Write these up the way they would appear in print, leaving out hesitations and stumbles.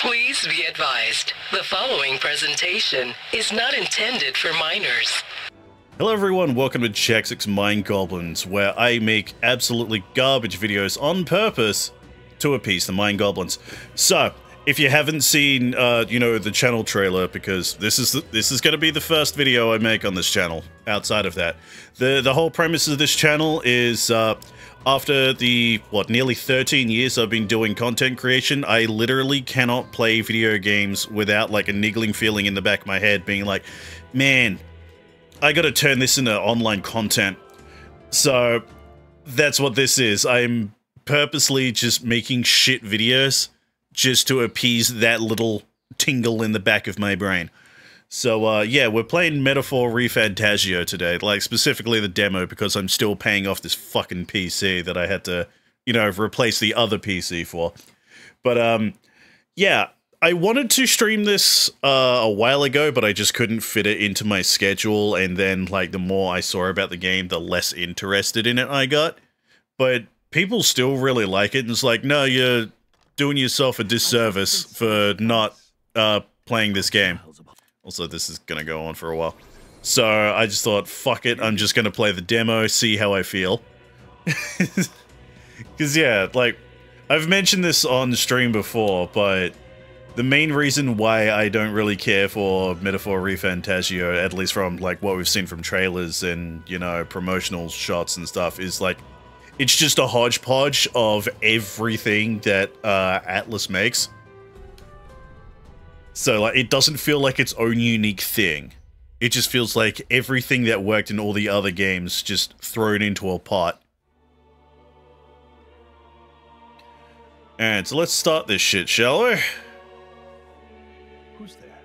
Please be advised, the following presentation is not intended for minors. Hello everyone, welcome to Jackson's Mind Goblins, where I make absolutely garbage videos on purpose to appease the Mind Goblins. So, if you haven't seen, the channel trailer, because this is going to be the first video I make on this channel, outside of that. The whole premise of this channel is, after the, nearly 13 years I've been doing content creation, I literally cannot play video games without, like, a niggling feeling in the back of my head being like, man, I gotta turn this into online content. So, that's what this is. I'm purposely just making shit videos just to appease that little tingle in the back of my brain. So, yeah, we're playing Metaphor Refantazio today, like, specifically the demo, because I'm still paying off this fucking PC that I had to, replace the other PC for. But, yeah, I wanted to stream this, a while ago, but I just couldn't fit it into my schedule, and then, like, the more I saw about the game, the less interested in it I got. But people still really like it, and it's like, no, you're doing yourself a disservice for not, playing this game. Also, this is gonna go on for a while. So, I just thought, fuck it, I'm just gonna play the demo, see how I feel. Because, yeah, like, I've mentioned this on stream before, but the main reason why I don't really care for Metaphor Refantazio, at least from, like, what we've seen from trailers and, promotional shots and stuff, is, like, it's just a hodgepodge of everything that, Atlas makes. So, like, it doesn't feel like its own unique thing. It just feels like everything that worked in all the other games just thrown into a pot. And so let's start this shit, shall we? Who's there?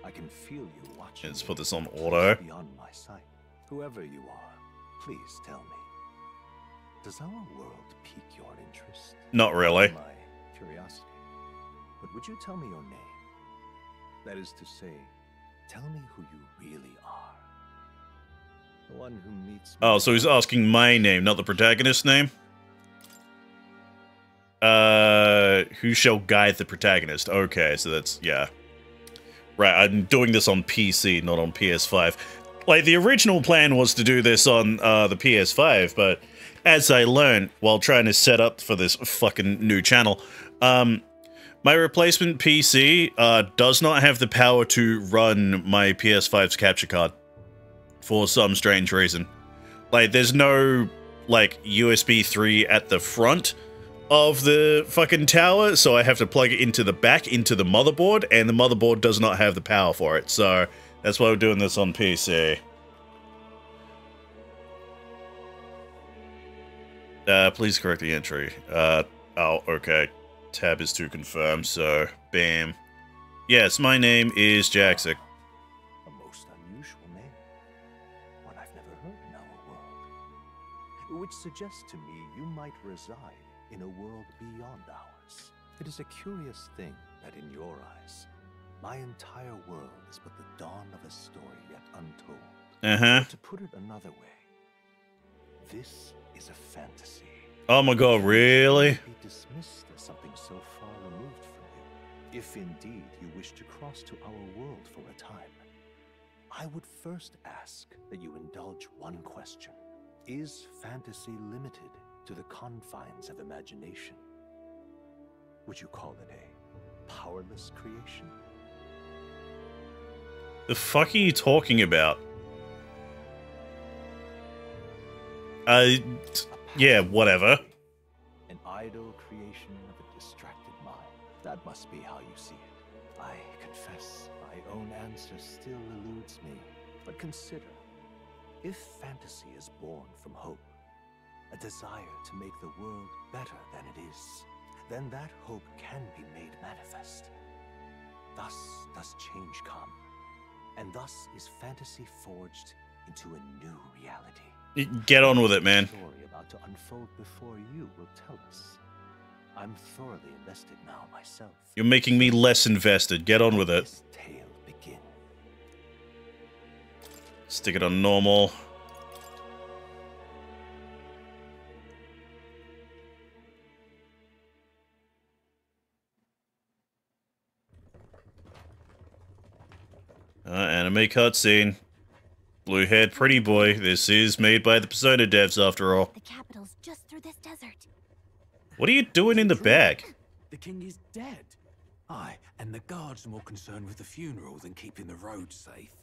I can feel you watching. Let's put this on auto. Beyond my sight. Whoever you are, please tell me. Does our world pique your interest? Not really. My curiosity. But would you tell me your name? That is to say, tell me who you really are. The one who meets me. Oh, so he's asking my name, not the protagonist's name? Who shall guide the protagonist? Okay, so that's, yeah. Right, I'm doing this on PC, not on PS5. Like, the original plan was to do this on, the PS5, but as I learned while trying to set up for this fucking new channel, my replacement PC, does not have the power to run my PS5's capture card. For some strange reason. Like, there's no, like, USB 3 at the front of the fucking tower, so I have to plug it into the back, into the motherboard, and the motherboard does not have the power for it, so that's why we're doing this on PC. Please correct the entry. Oh, okay. Tab is to confirm, so bam. Yes, my name is Jackson. A most unusual name. One I've never heard in our world. Which suggests to me you might reside in a world beyond ours. It is a curious thing that in your eyes, my entire world is but the dawn of a story yet untold. Uh-huh. To put it another way, this is a fantasy. Oh my god, really? Be dismissed as something so far removed from you. If indeed you wish to cross to our world for a time, I would first ask that you indulge one question. Is fantasy limited to the confines of imagination? Would you call it a powerless creation? The fuck are you talking about? Yeah, whatever. An idle creation of a distracted mind. That must be how you see it. I confess, my own answer still eludes me. But consider, if fantasy is born from hope, a desire to make the world better than it is, then that hope can be made manifest. Thus does change come, and thus is fantasy forged into a new reality. Get on with it, man. The story about to unfold before you will tell us. I'm thoroughly invested now myself. You're making me less invested. Get on with it. This tale begin. Stick it on normal. Anime cutscene. Blue-haired pretty boy. This is made by the Persona devs, after all. The capital's just through this desert. What are you doing in the back? The king is dead. Aye, and the guards are more concerned with the funeral than keeping the roads safe.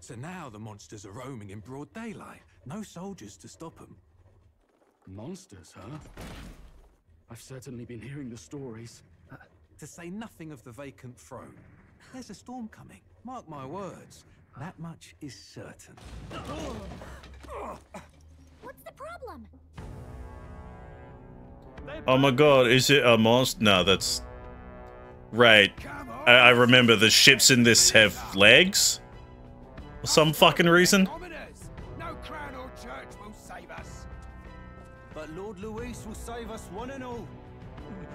So now the monsters are roaming in broad daylight. No soldiers to stop them. Monsters, huh? I've certainly been hearing the stories. To say nothing of the vacant throne. There's a storm coming. Mark my words. That much is certain. What's the problem? Oh my god, is it a monster? No, that's... Right. I remember the ships in this have legs? For some fucking reason? No crown or church will save us. But Lord Luis will save us one and all.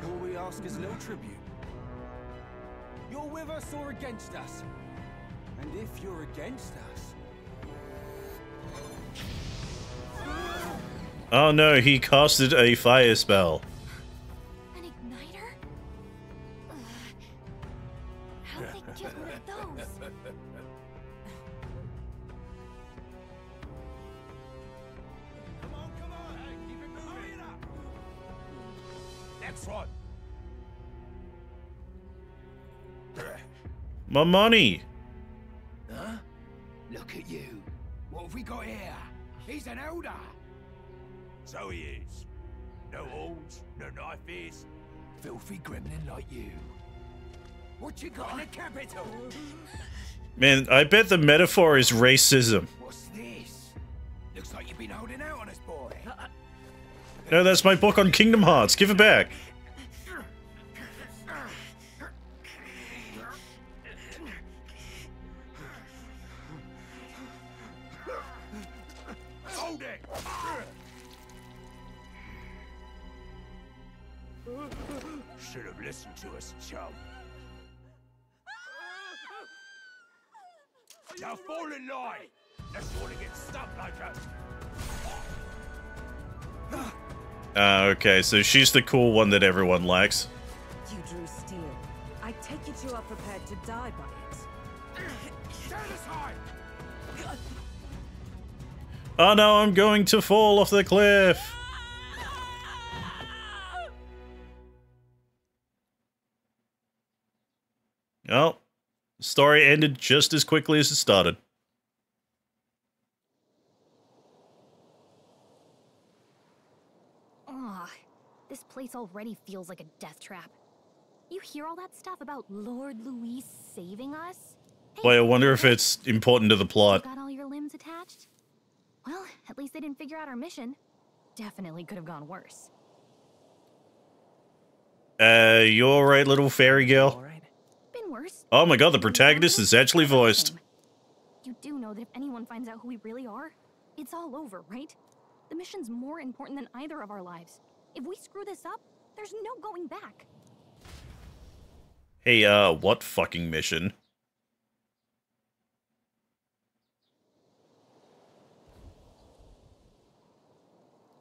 All we ask is a little tribute. You're with us or against us? And if you're against us... Oh no, he casted a fire spell. An igniter? How'd they get rid of those? Come on, hey, keep it moving. Up. Next one. My money! Huh? Look at you. What have we got here? He's an elder. So he is. No horns, no knife is. Filthy gremlin like you. What you got in the capital? Man, I bet the metaphor is racism. What's this? Looks like you've been holding out on us, boy. No, that's my book on Kingdom Hearts. Give it back. Hold it! Should have listened to us, chum. Now fall in line! Let's want to get stuck like us. Okay, so she's the cool one that everyone likes. You drew steel. I take it you are prepared to die by it. Stand aside! Oh no, I'm going to fall off the cliff! Oh, the story ended just as quickly as it started. Ugh, this place already feels like a death trap. You hear all that stuff about Lord Luis saving us? Hey, Boy, I wonder if it's important to the you plot. got all your limbs attached? Well, at least they didn't figure out our mission. Definitely could have gone worse. You alright, little fairy girl? Been worse. Oh my god, the protagonist is actually voiced. You do know that if anyone finds out who we really are, it's all over, right? The mission's more important than either of our lives. If we screw this up, there's no going back. Hey, what fucking mission?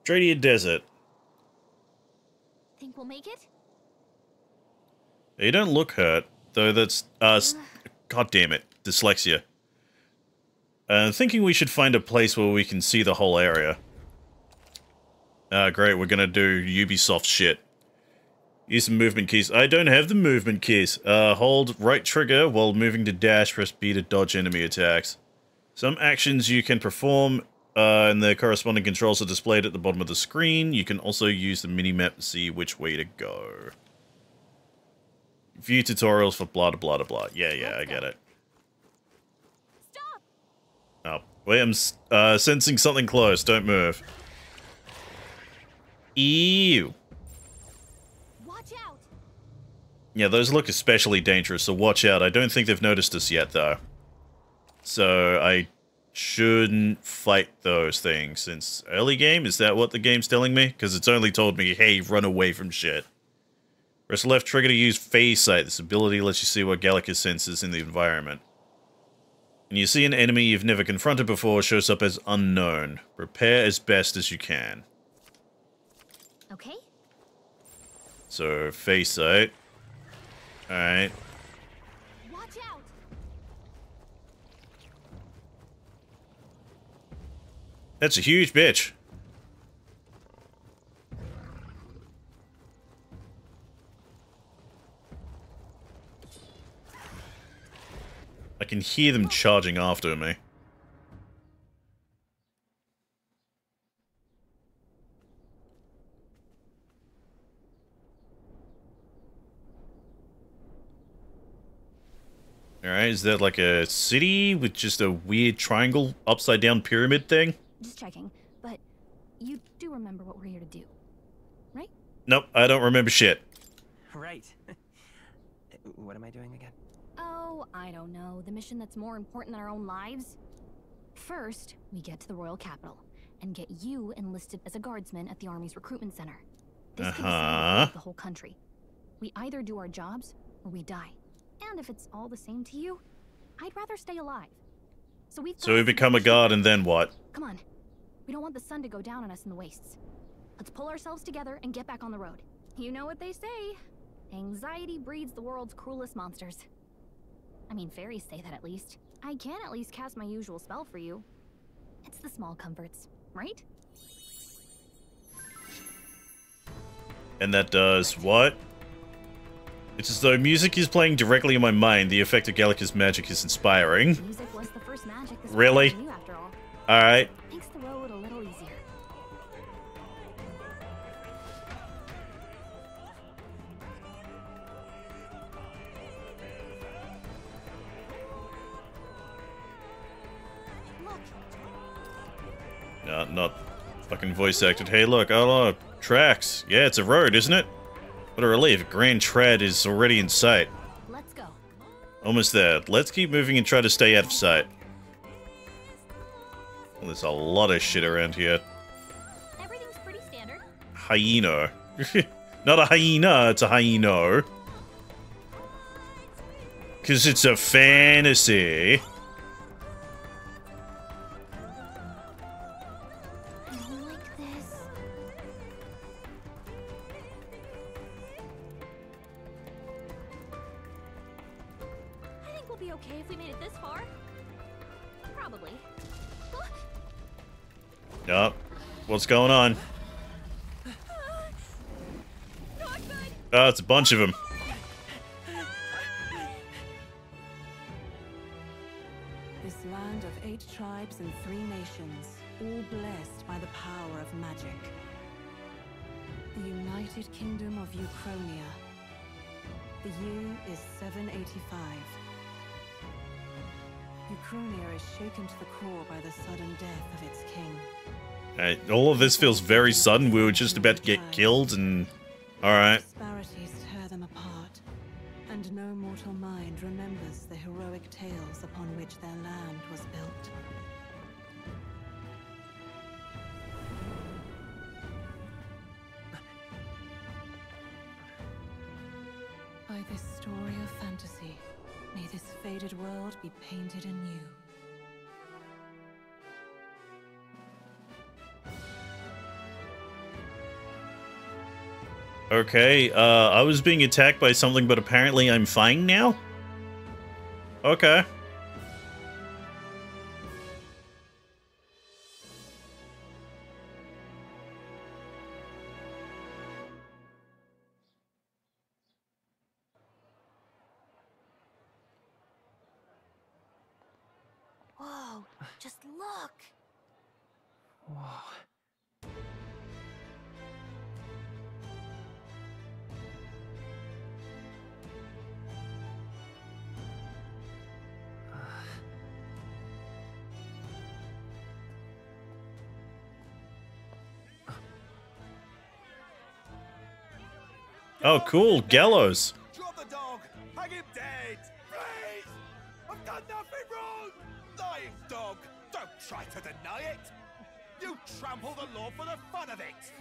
Dradian Desert. Think we'll make it? You don't look hurt, though that's, god damn it, dyslexia. Thinking we should find a place where we can see the whole area. Great, we're gonna do Ubisoft shit. Use the movement keys. I don't have the movement keys. Hold right trigger while moving to dash, press B to dodge enemy attacks. Some actions you can perform, and the corresponding controls are displayed at the bottom of the screen. You can also use the minimap to see which way to go. View tutorials for blah blah blah blah. Yeah, I get it. Stop! Oh, wait, I'm sensing something close. Don't move. Ew. Watch out! Yeah, those look especially dangerous, so watch out. I don't think they've noticed us yet, though. So, I shouldn't fight those things since early game? Is that what the game's telling me? Because it's only told me, hey, run away from shit. Press left trigger to use phase sight. This ability lets you see what Gallica senses in the environment. When you see an enemy you've never confronted before, shows up as unknown. Prepare as best as you can. Okay. So, phase sight. Alright. Watch out! That's a huge bitch. I can hear them charging after me. Alright, is that like a city with just a weird triangle upside down pyramid thing? Just checking, but you do remember what we're here to do, right? Nope, I don't remember shit. Right. What am I doing again? Oh, I don't know. The mission that's more important than our own lives? First, we get to the Royal Capital and get you enlisted as a guardsman at the Army's recruitment center. This could decide the whole country. We either do our jobs or we die. And if it's all the same to you, I'd rather stay alive. So we become a guard and then what? Come on. We don't want the sun to go down on us in the wastes. Let's pull ourselves together and get back on the road. You know what they say. Anxiety breeds the world's cruelest monsters. I mean, fairies say that at least. I can at least cast my usual spell for you. It's the small comforts, right? And that does what? It's as though music is playing directly in my mind. The effect of Gallica's magic is inspiring. Music was the first magic this really? world knew, after all. Alright. Makes the road a little easier. No, not fucking voice acted. Hey, look, oh, tracks. Yeah, it's a road, isn't it? What a relief. Grand Trad is already in sight. Let's go. Almost there. Let's keep moving and try to stay out of sight. Well, there's a lot of shit around here. Everything's pretty standard. Hyena. Not a hyena, it's a hyeno. Because it's a fantasy. Yup. What's going on? Oh, it's a bunch of them. This land of 8 tribes and 3 nations, all blessed by the power of magic. The United Kingdom of Uchronia. The year is 785. Uchronia is shaken to the core by the sudden death of its king. Alright, all of this feels very sudden. We were just about to get killed and... Alright. Disparities tear them apart, and no mortal mind remembers the heroic tales upon which their land was built. By this story of fantasy, may this faded world be painted anew. Okay, I was being attacked by something, but apparently I'm fine now? Okay. Whoa, just look! Whoa. Oh, cool. Gallows. Drop the dog! Hang him dead! Please! I've done nothing wrong! Lying dog! Don't try to deny it! You trample the law for the fun of it!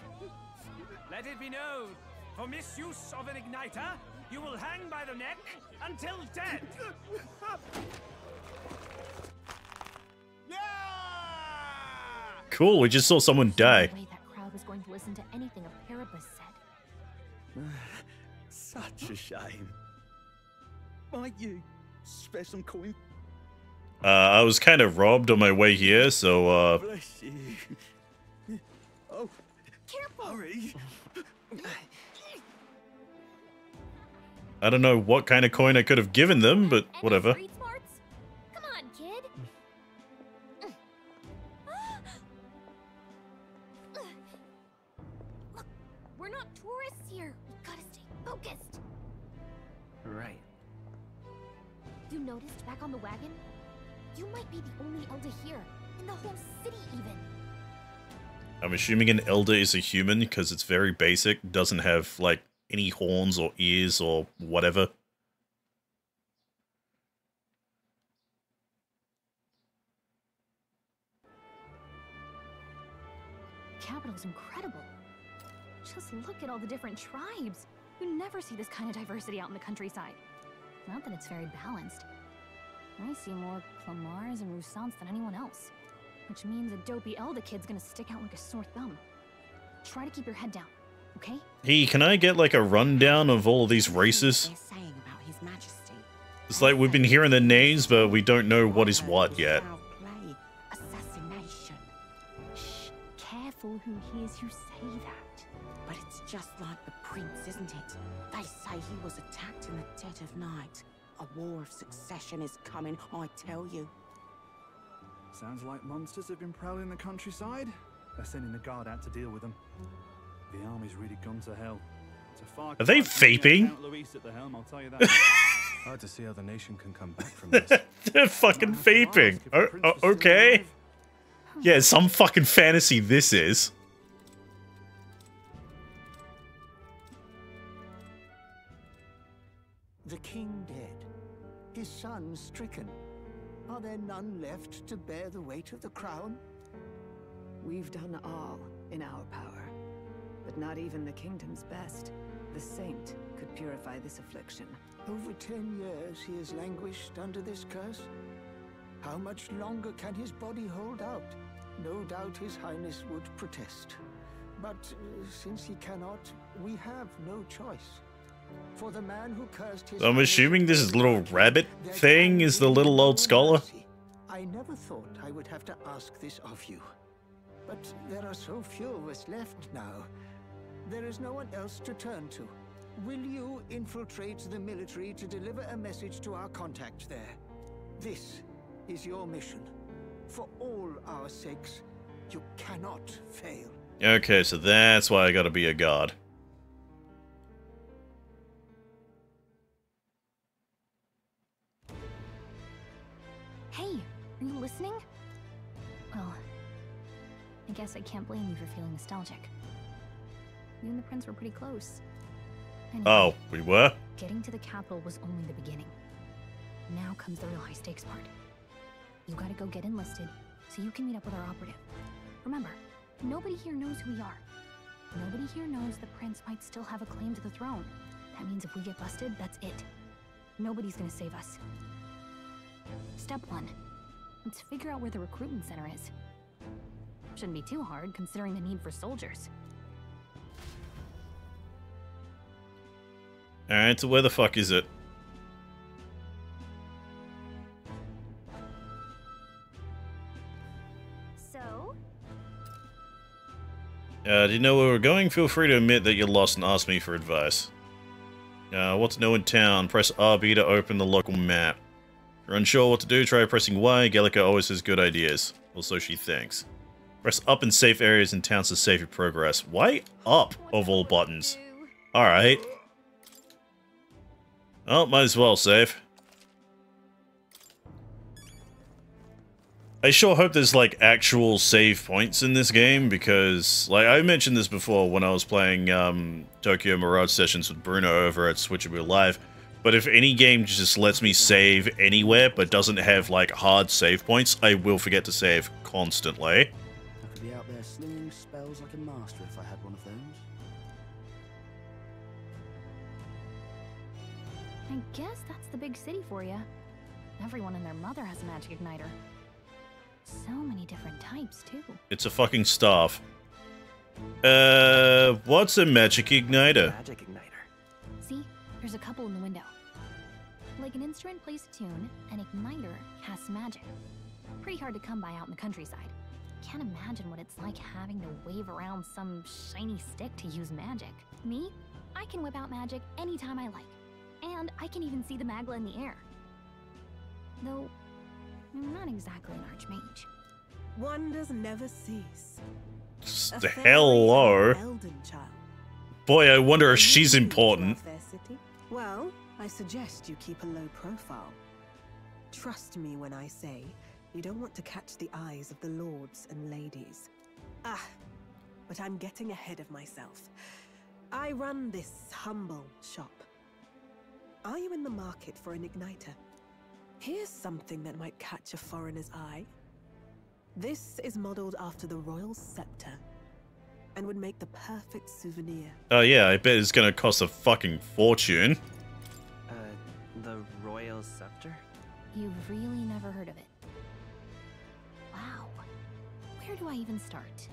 Let it be known, for misuse of an igniter, you will hang by the neck until dead! Yeah! Cool, we just saw someone die. No way that crowd was going to listen to anything a Paribus said. Such a shame. Might you spare some coin? I was kind of robbed on my way here, so, Bless you. Oh, Careful! hurry. I don't know what kind of coin I could have given them, but Any whatever. street smarts? Come on, kid. Look, we're not tourists here. We've gotta stay focused. Right. You noticed back on the wagon? You might be the only elder here, in the whole city even. I'm assuming an elder is a human because it's very basic, doesn't have, like, any horns or ears or whatever. The capital's incredible. Just look at all the different tribes. You never see this kind of diversity out in the countryside. Not that it's very balanced. I see more Clamars and Roussants than anyone else. Which means a dopey elder kid's gonna stick out like a sore thumb. Try to keep your head down, okay? Hey, can I get, like, a rundown of all of these races? They're saying about His Majesty. It's like we've been hearing their names, but we don't know what is what yet. Foul play, assassination. Shh, careful who hears you say that. But it's just like the prince, isn't it? They say he was attacked in the dead of night. A war of succession is coming, I tell you. Sounds like monsters have been prowling the countryside. They're sending the guard out to deal with them. The army's really gone to hell. It's a far Are they vaping? Count Luis at the helm, I'll tell you that. Hard to see how the nation can come back from this. They're fucking vaping. Okay. Yeah, some fucking fantasy this is. The king dead, his son stricken. Are there none left to bear the weight of the crown? We've done all in our power, but not even the kingdom's best, the saint, could purify this affliction. Over 10 years he has languished under this curse. How much longer can his body hold out? No doubt his highness would protest. But since he cannot, we have no choice. For the man who cursed his I'm assuming this is little rabbit thing is the little old scholar. I never thought I would have to ask this of you. But there are so few of us left now. There is no one else to turn to. Will you infiltrate the military to deliver a message to our contact there? This is your mission. For all our sakes, you cannot fail. Okay, so that's why I gotta be a god. Hey, are you listening? Well, I guess I can't blame you for feeling nostalgic. You and the prince were pretty close. Anyway, Oh, we were? getting to the capital was only the beginning. Now comes the real high-stakes part. You gotta go get enlisted, so you can meet up with our operative. Remember, nobody here knows who we are. Nobody here knows the prince might still have a claim to the throne. That means if we get busted, that's it. Nobody's gonna save us. Step 1. Let's figure out where the recruitment center is. Shouldn't be too hard, considering the need for soldiers. Alright, so where the fuck is it? So? Do you know where we're going? Feel free to admit that you're lost and ask me for advice. What to know in town? Press RB to open the local map. If you're unsure what to do, try pressing Y. Gallica always has good ideas. Or so she thinks. Press up in safe areas in towns to save your progress. Why up of all buttons? Alright. Oh, might as well save. I sure hope there's, like, actual save points in this game, because, like, I mentioned this before when I was playing, Tokyo Mirage Sessions with Bruno over at Switchable Live, but if any game just lets me save anywhere, but doesn't have, like, hard save points, I will forget to save constantly. I could be out there slinging spells like a master if I had one of those. I guess that's the big city for you. Everyone and their mother has a magic igniter. So many different types, too. It's a fucking staff. What's a magic igniter? Magic igniter. See? There's a couple in the window. Like an instrument plays a tune, an igniter casts magic. Pretty hard to come by out in the countryside. Can't imagine what it's like having to wave around some shiny stick to use magic. Me? I can whip out magic anytime I like. And I can even see the magla in the air. Though, I'm not exactly an archmage. Wonders never cease. Hello. Boy, I wonder if she's important. Well, I suggest you keep a low profile. Trust me when I say you don't want to catch the eyes of the lords and ladies. Ah, but I'm getting ahead of myself. I run this humble shop. Are you in the market for an igniter? Here's something that might catch a foreigner's eye. This is modeled after the royal scepter and would make the perfect souvenir. Oh yeah, I bet it's gonna cost a fucking fortune. The royal scepter? You've really never heard of it. Wow. Where do I even start?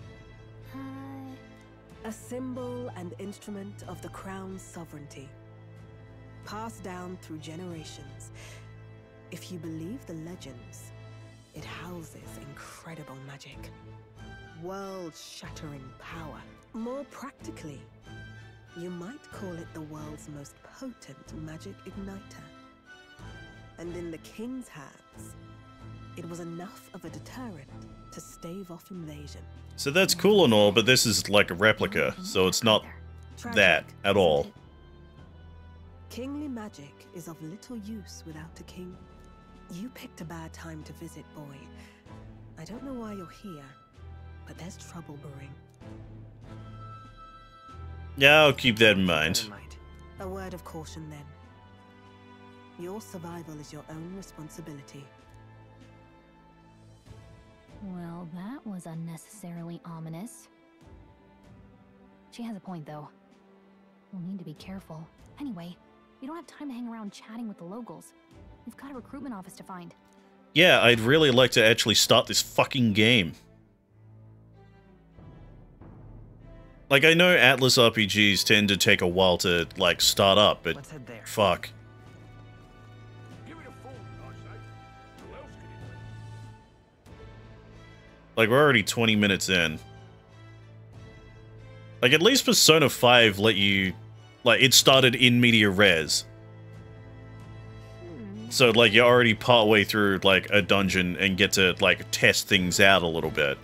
A symbol and instrument of the crown's sovereignty. Passed down through generations. If you believe the legends, it houses incredible magic. World-shattering power. More practically, you might call it the world's most potent magic igniter. And in the king's hands, it was enough of a deterrent to stave off invasion. So that's cool and all, but this is like a replica, so it's not that at all. Kingly magic is of little use without a king. You picked a bad time to visit, boy. I don't know why you're here, but there's trouble brewing. Yeah, I'll keep that in mind. A word of caution then. Your survival is your own responsibility. Well, that was unnecessarily ominous. She has a point, though. We'll need to be careful. Anyway, we don't have time to hang around chatting with the locals. We've got a recruitment office to find. Yeah, I'd really like to actually start this fucking game. Like, I know Atlas RPGs tend to take a while to, like, start up, but fuck. Like, we're already 20 minutes in. Like, at least Persona 5 let you... Like, it started in media res. So, like, you're already partway through, like, a dungeon and get to, like, test things out a little bit.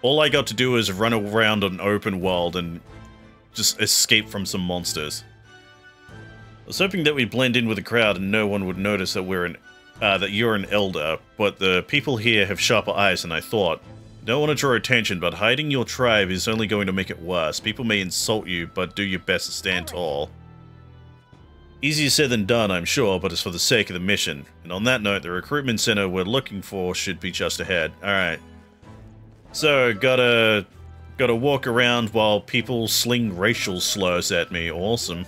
All I got to do is run around an open world and just escape from some monsters. I was hoping that we'd blend in with the crowd and no one would notice that that you're an elder, but the people here have sharper eyes than I thought. Don't want to draw attention, but hiding your tribe is only going to make it worse. People may insult you, but do your best to stand tall. Easier said than done, I'm sure, but it's for the sake of the mission. And on that note, the recruitment center we're looking for should be just ahead. Alright. So, gotta walk around while people sling racial slurs at me. Awesome.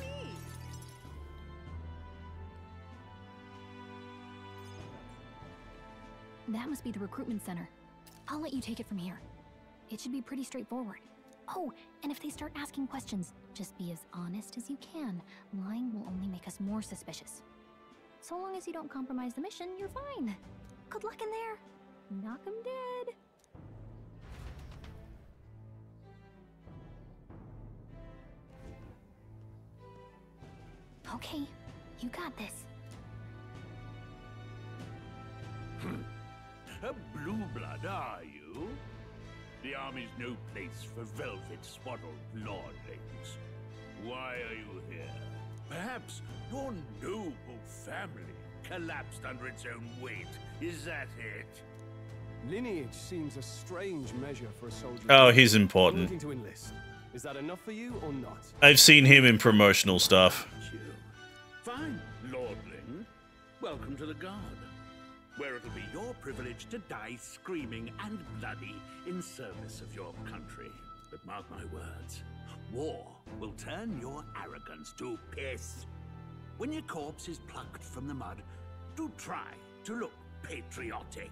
That must be the recruitment center. I'll let you take it from here. It should be pretty straightforward. Oh, and if they start asking questions, just be as honest as you can. Lying will only make us more suspicious. So long as you don't compromise the mission, you're fine. Good luck in there. Knock 'em dead. Okay, you got this. A blue blood, are you? The army's no place for velvet-swaddled lordlings. Why are you here? Perhaps your noble family collapsed under its own weight. Is that it? Lineage seems a strange measure for a soldier. Oh, he's important. Looking to enlist. Is that enough for you or not? I've seen him in promotional stuff. Fine, lordling. Welcome to the Guard, where it'll be your privilege to die screaming and bloody in service of your country. But mark my words, war will turn your arrogance to piss. When your corpse is plucked from the mud, do try to look patriotic.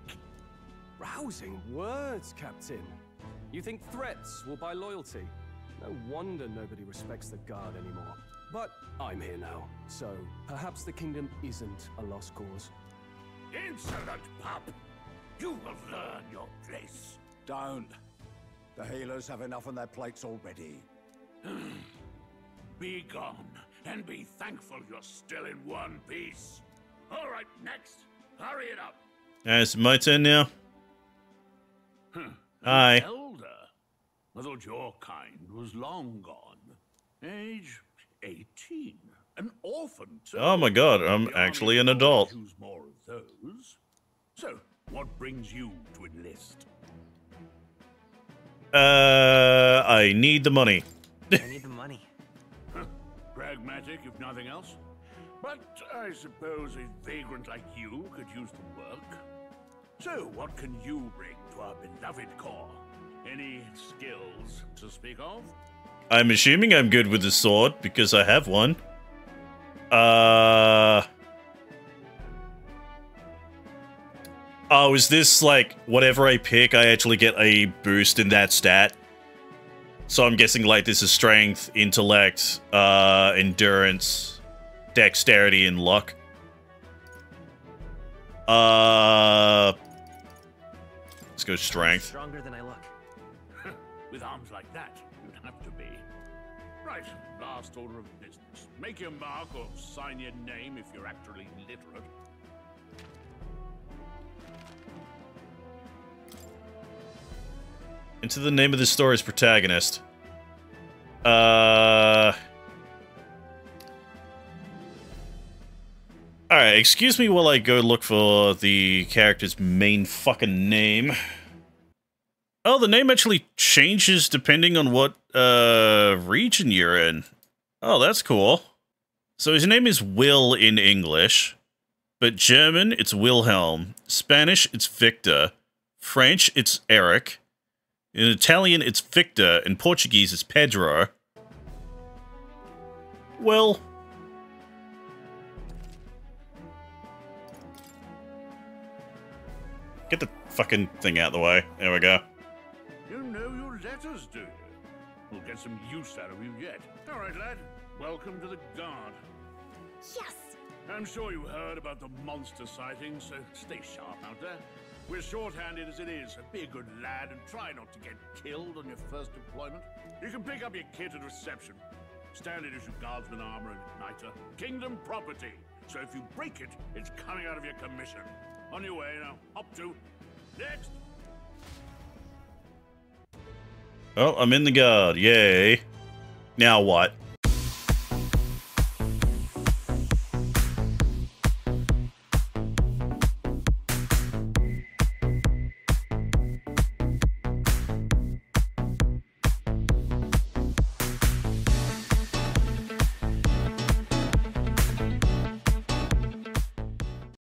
Rousing words, Captain. You think threats will buy loyalty? No wonder nobody respects the Guard anymore. But I'm here now, so perhaps the kingdom isn't a lost cause. Insolent pup! You will learn your place. Don't. The healers have enough on their plates already. Be gone, and be thankful you're still in one piece. All right, next. Hurry it up. It's my turn now. Hi. An elder. I thought your kind was long gone. Age 18. An orphan, too. Oh my god, I'm actually an adult. Choose more of those. So, what brings you to enlist? I need the money. I need the money. Pragmatic, if nothing else. But I suppose a vagrant like you could use the work. So, what can you bring to our beloved corps? Any skills to speak of? I'm assuming I'm good with the sword, because I have one. Oh, is this like, whatever I pick, I actually get a boost in that stat? So I'm guessing like this is strength, intellect, endurance, dexterity, and luck. Let's go strength. Stronger than I look. With arms like that, you'd have to be. Right, last order of business. Make your mark or sign your name if you're actually literate. Enter the name of the story's protagonist. Alright, excuse me while I go look for the character's main fucking name. Oh, the name actually changes depending on what, region you're in. Oh, that's cool. So his name is Will in English, but German, it's Wilhelm. Spanish, it's Victor. French, it's Eric. In Italian, it's Victor. In Portuguese, it's Pedro. Well... Get the fucking thing out of the way. There we go. You know your letters, do you? We'll get some use out of you yet. All right, lad. Welcome to the Guard. Yes! I'm sure you heard about the monster sightings, so stay sharp out there. We're short-handed as it is, so be a good lad and try not to get killed on your first deployment. You can pick up your kit at reception. Standard issue guardsman armor and igniter. Kingdom property. So if you break it, it's coming out of your commission. On your way now. Up to. Next! Oh, I'm in the Guard. Yay. Now what?